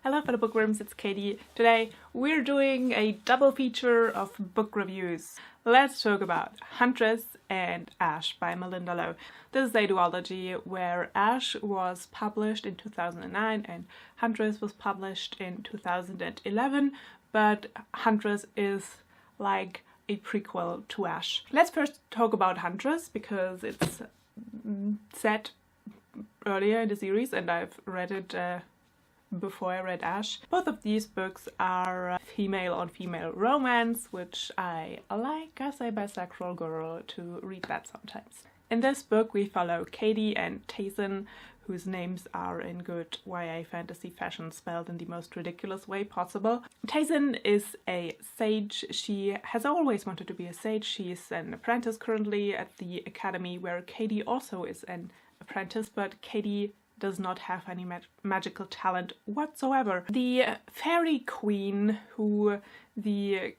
Hello fellow bookworms, it's Katie. Today we're doing a double feature of book reviews. Let's talk about Huntress and Ash by Malinda Lo. This is a duology where Ash was published in 2009 and Huntress was published in 2011, but Huntress is like a prequel to Ash. Let's first talk about Huntress because it's set earlier in the series and I've read it before I read Ash. Both of these books are female-on-female romance, which I like as a bisexual girl to read that sometimes. In this book we follow Katie and Tayson, whose names are in good YA fantasy fashion spelled in the most ridiculous way possible. Tayson is a sage. She has always wanted to be a sage. She is an apprentice currently at the academy where Katie also is an apprentice, but Katie does not have any magical talent whatsoever. The fairy queen, who the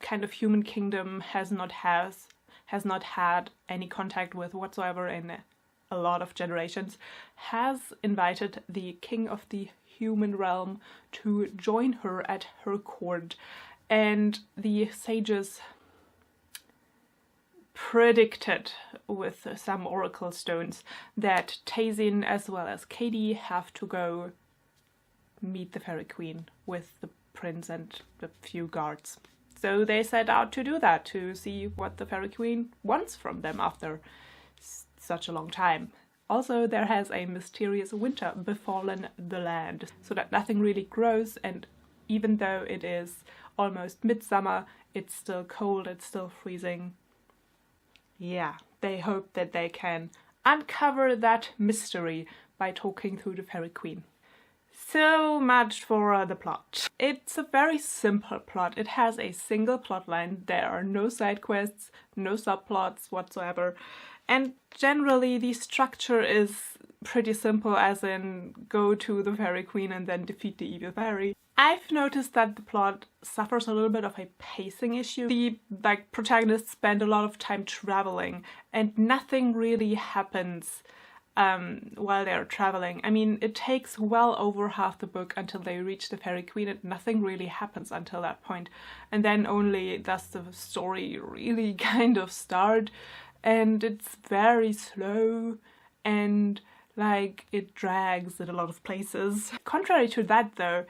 kind of human kingdom has not had any contact with whatsoever in a lot of generations, has invited the king of the human realm to join her at her court, and the sages predicted with some oracle stones that Tayson as well as Katie have to go meet the fairy queen with the prince and the few guards. So they set out to do that, to see what the fairy queen wants from them after such a long time. Also, there has a mysterious winter befallen the land, so that nothing really grows, and even though it is almost midsummer, it's still cold, it's still freezing. Yeah, they hope that they can uncover that mystery by talking to the fairy queen. So much for the plot. It's a very simple plot. It has a single plot line. There are no side quests, no subplots whatsoever. And generally the structure is pretty simple, as in go to the fairy queen and then defeat the evil fairy. I've noticed that the plot suffers a little bit of a pacing issue. The protagonists spend a lot of time traveling and nothing really happens while they're traveling. I mean, it takes well over half the book until they reach the fairy queen and nothing really happens until that point. And then only does the story really kind of start, and it's very slow and it drags in a lot of places. Contrary to that though,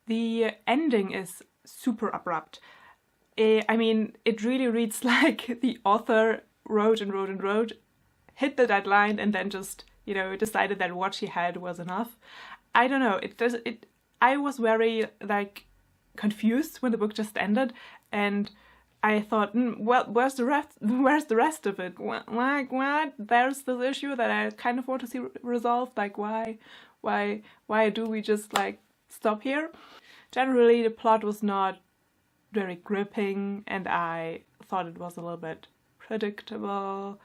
the ending is super abrupt. I mean, it really reads like the author wrote and wrote and wrote, hit the deadline, and then just, decided that what she had was enough. I don't know, I was very, confused when the book just ended, and I thought, well, where's the rest of it? What? There's this issue that I kind of want to see resolved. Why do we just, stop here? Generally, the plot was not very gripping, and I thought it was a little bit predictable.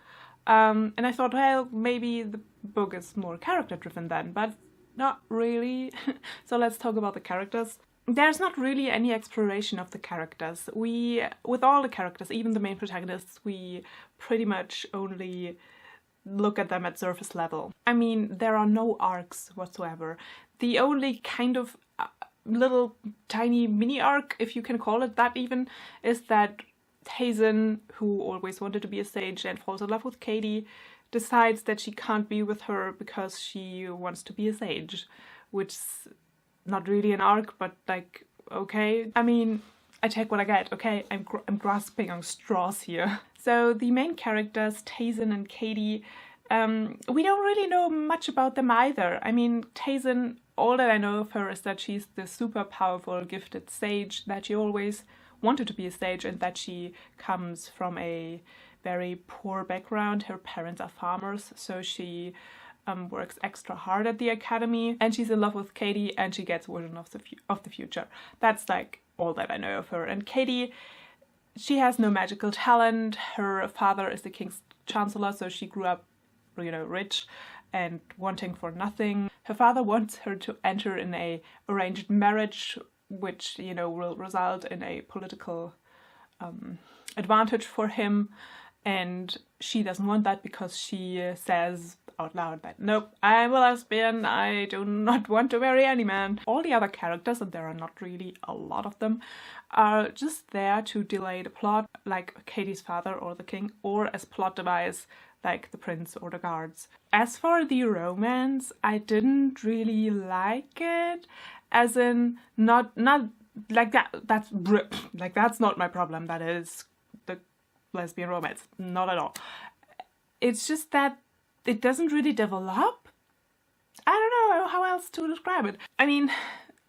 And I thought, well, maybe the book is more character-driven then, but not really. So let's talk about the characters. There's not really any exploration of the characters. With all the characters, even the main protagonists, we pretty much only look at them at surface level. I mean, there are no arcs whatsoever. The only kind of little tiny mini arc, if you can call it that even, is that Tayson, who always wanted to be a sage and falls in love with Katie, decides that she can't be with her because she wants to be a sage, which is not really an arc, but okay. I mean, I take what I get, okay? I'm grasping on straws here. So the main characters, Tayson and Katie, we don't really know much about them either. I mean, Tayson, all that I know of her is that she's the super powerful, gifted sage, that she always wanted to be a sage, and that she comes from a very poor background. Her parents are farmers, so she works extra hard at the academy, and she's in love with Katie, and she gets vision of the future. That's all that I know of her. And Katie, she has no magical talent. Her father is the king's chancellor, so she grew up, rich and wanting for nothing. Her father wants her to enter in a arranged marriage, which, will result in a political advantage for him. And she doesn't want that because she says, out loud that, nope, I'm a lesbian, I do not want to marry any man. All the other characters, and there are not really a lot of them, are just there to delay the plot, like Katie's father or the king, or as plot device, like the prince or the guards. As for the romance, I didn't really like it, as in, not like that's not my problem, that is the lesbian romance, not at all. It's just that it doesn't really develop. I don't know how else to describe it. I mean,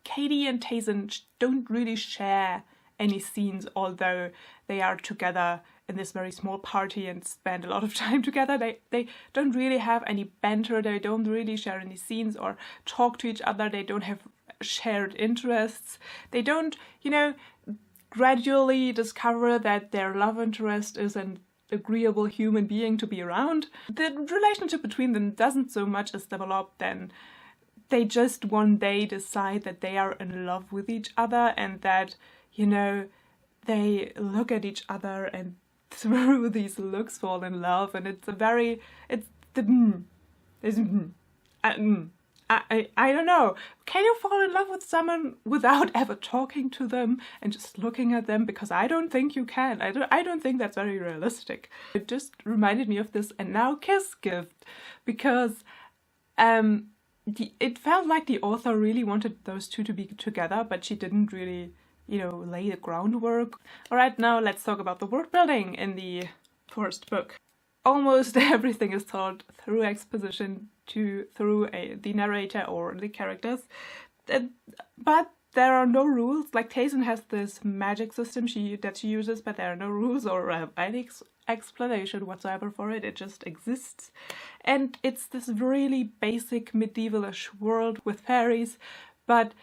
Katie and Taysen don't really share any scenes, although they are together in this very small party and spend a lot of time together. They don't really have any banter, they don't really share any scenes or talk to each other, they don't have shared interests. They don't, gradually discover that their love interest is an agreeable human being to be around. The relationship between them doesn't so much as develop, then they just one day decide that they are in love with each other and that, they look at each other and through these looks fall in love, and I don't know. Can you fall in love with someone without ever talking to them and just looking at them? Because I don't think you can. I don't think that's very realistic. It just reminded me of this "and now kiss" gift, because it felt like the author really wanted those two to be together, but she didn't really, lay the groundwork. Alright, now let's talk about the world building in the first book. Almost everything is told through exposition through the narrator or the characters, but there are no rules. Like Taysen has this magic system that she uses, but there are no rules or any explanation whatsoever for it. It just exists, and it's this really basic medievalish world with fairies. But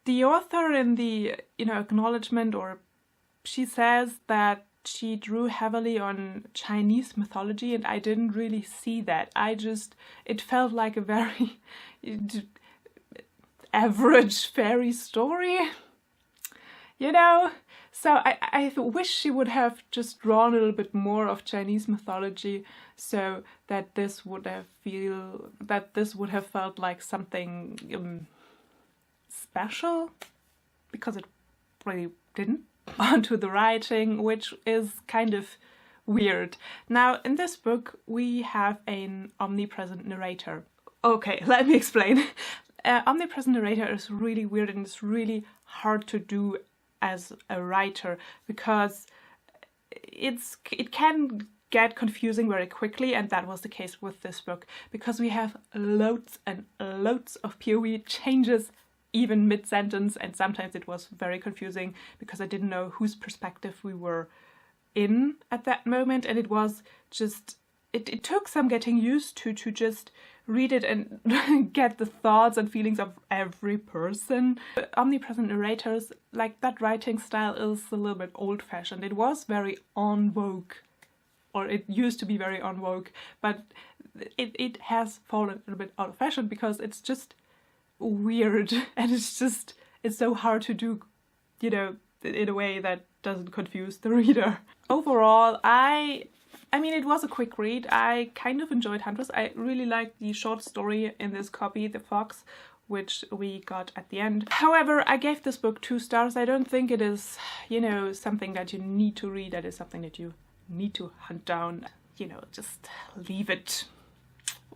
the author in the acknowledgement, or she says that she drew heavily on Chinese mythology, and I didn't really see that. It felt like a very average fairy story, So I wish she would have just drawn a little bit more of Chinese mythology, so that this would have felt like something special, because it really didn't. Onto the writing, which is kind of weird. Now, in this book, we have an omnipresent narrator. Okay, let me explain. Omnipresent narrator is really weird, and it's really hard to do as a writer, because it can get confusing very quickly, and that was the case with this book, because we have loads and loads of POV changes even mid-sentence, and sometimes it was very confusing because I didn't know whose perspective we were in at that moment, and it was just, it took some getting used to just read it and get the thoughts and feelings of every person. Omnipresent narrators, like that writing style is a little bit old-fashioned. It was very en vogue, or it used to be very en vogue, but it has fallen a little bit out of fashion because it's just weird, and it's so hard to do, in a way that doesn't confuse the reader. Overall, I mean, it was a quick read. I kind of enjoyed Huntress. I really liked the short story in this copy, The Fox, which we got at the end. However, I gave this book 2 stars. I don't think it is, something that you need to read. That is something that you need to hunt down. Just leave it.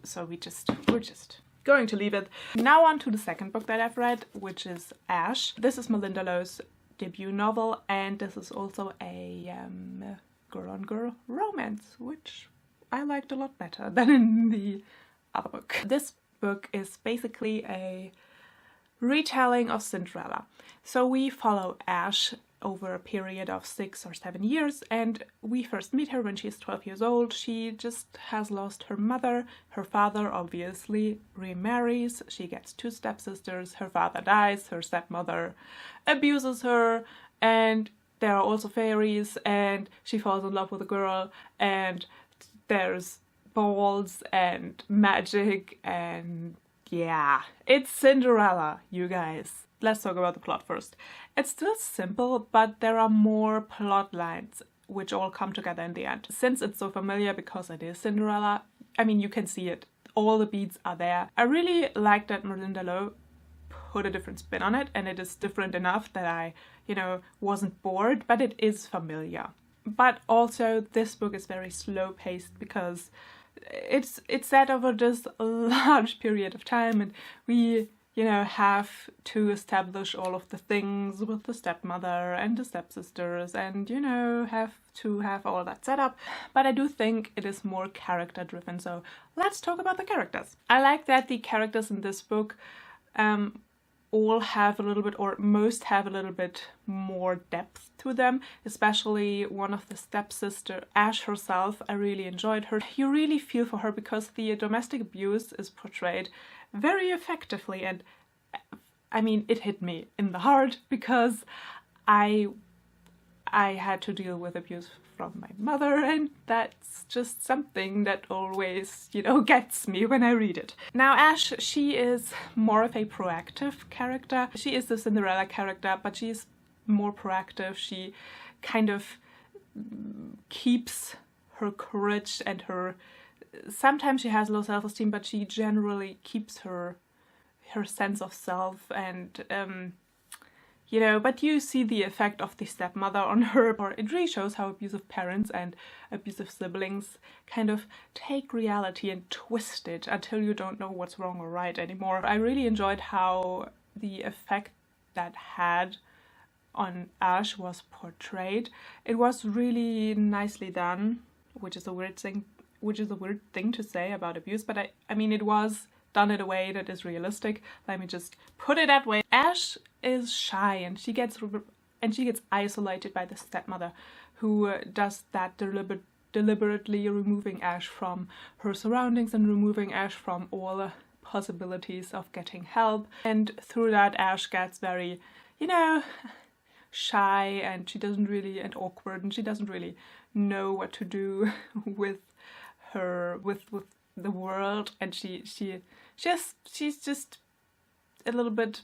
So we're just going to leave it. Now on to the second book that I've read, which is Ash. This is Malinda Lo's debut novel, and this is also a girl-on-girl romance, which I liked a lot better than in the other book. This book is basically a retelling of Cinderella. So we follow Ash over a period of 6 or 7 years, and we first meet her when she's 12 years old. She just has lost her mother. Her father obviously remarries. She gets 2 stepsisters. Her father dies. Her stepmother abuses her, and there are also fairies, and she falls in love with a girl, and there's balls and magic, and yeah, it's Cinderella, you guys. Let's talk about the plot first. It's still simple, but there are more plot lines which all come together in the end. Since it's so familiar because it is Cinderella, I mean, you can see it all the beats are there. I really like that Malinda Lo put a different spin on it, and it is different enough that I, wasn't bored, but it is familiar. But also this book is very slow paced because it's set over just a large period of time, and we have to establish all of the things with the stepmother and the stepsisters and, have to have all that set up. But I do think it is more character driven, so let's talk about the characters. I like that the characters in this book all have a little bit, or most have a little bit more depth to them, especially one of the stepsister, Ash herself. I really enjoyed her. You really feel for her because the domestic abuse is portrayed very effectively, and I mean, it hit me in the heart because I had to deal with abuse from my mother, and that's just something that always, gets me when I read it. Now Ash, she is more of a proactive character. She is the Cinderella character, but she's more proactive. She kind of keeps her courage and her... Sometimes she has low self-esteem, but she generally keeps her sense of self, and but you see the effect of the stepmother on her. Or it really shows how abusive parents and abusive siblings kind of take reality and twist it until you don't know what's wrong or right anymore. I really enjoyed how the effect that had on Ash was portrayed. It was really nicely done, which is a weird thing to say about abuse, but I mean it was done in a way that is realistic. Let me just put it that way. Ash is shy, and she gets isolated by the stepmother, who does that deliberately removing Ash from her surroundings and removing Ash from all possibilities of getting help. And through that, Ash gets very, shy, and she doesn't really, and awkward, and she doesn't really know what to do with the world, and she's just a little bit,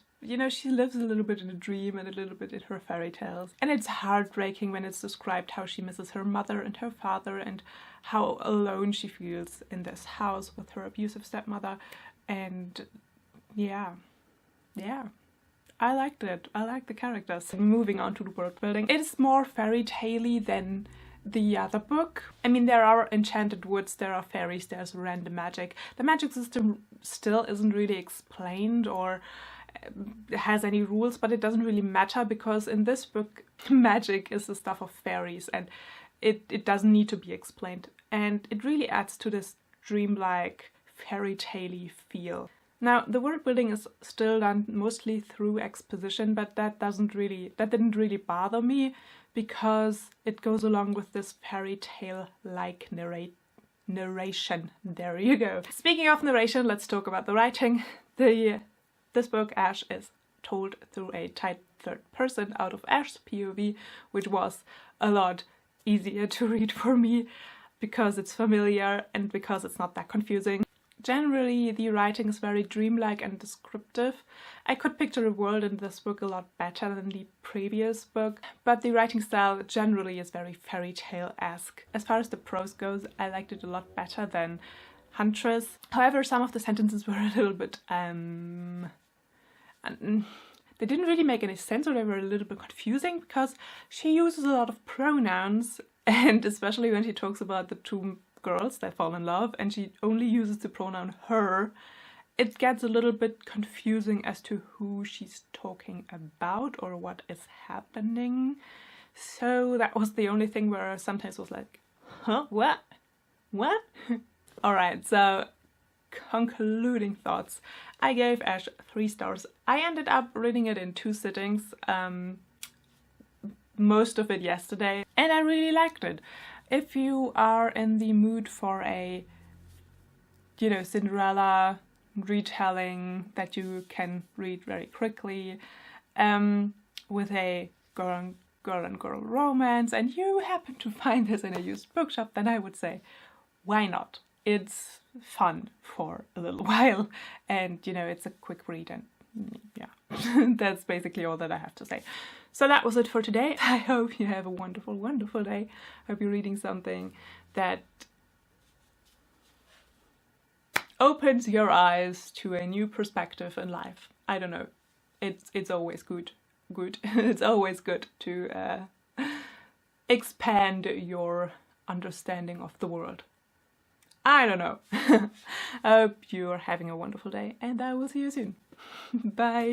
she lives a little bit in a dream and a little bit in her fairy tales. And it's heartbreaking when it's described how she misses her mother and her father and how alone she feels in this house with her abusive stepmother. And yeah, I liked it. I liked the characters. Moving on to the world building, it's more fairy tale-y than the other book. I mean, there are enchanted woods, there are fairies, there's random magic. The magic system still isn't really explained or has any rules, but it doesn't really matter because in this book magic is the stuff of fairies, and it doesn't need to be explained, and it really adds to this dreamlike fairy tale-y feel. Now, the world building is still done mostly through exposition, but that didn't really bother me because it goes along with this fairy tale-like narration. There you go. Speaking of narration, let's talk about the writing. This book, Ash, is told through a tight third person out of Ash's POV, which was a lot easier to read for me because it's familiar and because it's not that confusing. Generally, the writing is very dreamlike and descriptive. I could picture a world in this book a lot better than the previous book, but the writing style generally is very fairy tale-esque. As far as the prose goes, I liked it a lot better than Huntress. However, some of the sentences were a little bit, they didn't really make any sense, or they were a little bit confusing because she uses a lot of pronouns, and especially when she talks about the two girls that fall in love and she only uses the pronoun her, it gets a little bit confusing as to who she's talking about or what is happening. So that was the only thing where I sometimes was like, huh, what? Alright, so concluding thoughts. I gave Ash 3 stars. I ended up reading it in 2 sittings, most of it yesterday, and I really liked it. If you are in the mood for a, Cinderella retelling that you can read very quickly, with a girl and girl romance, and you happen to find this in a used bookshop, then I would say, why not? It's fun for a little while, and it's a quick read, and yeah, that's basically all that I have to say. So that was it for today. I hope you have a wonderful, wonderful day. I hope you're reading something that... opens your eyes to a new perspective in life. I don't know. It's always good. It's always good to expand your understanding of the world. I don't know. I hope you're having a wonderful day, and I will see you soon. Bye.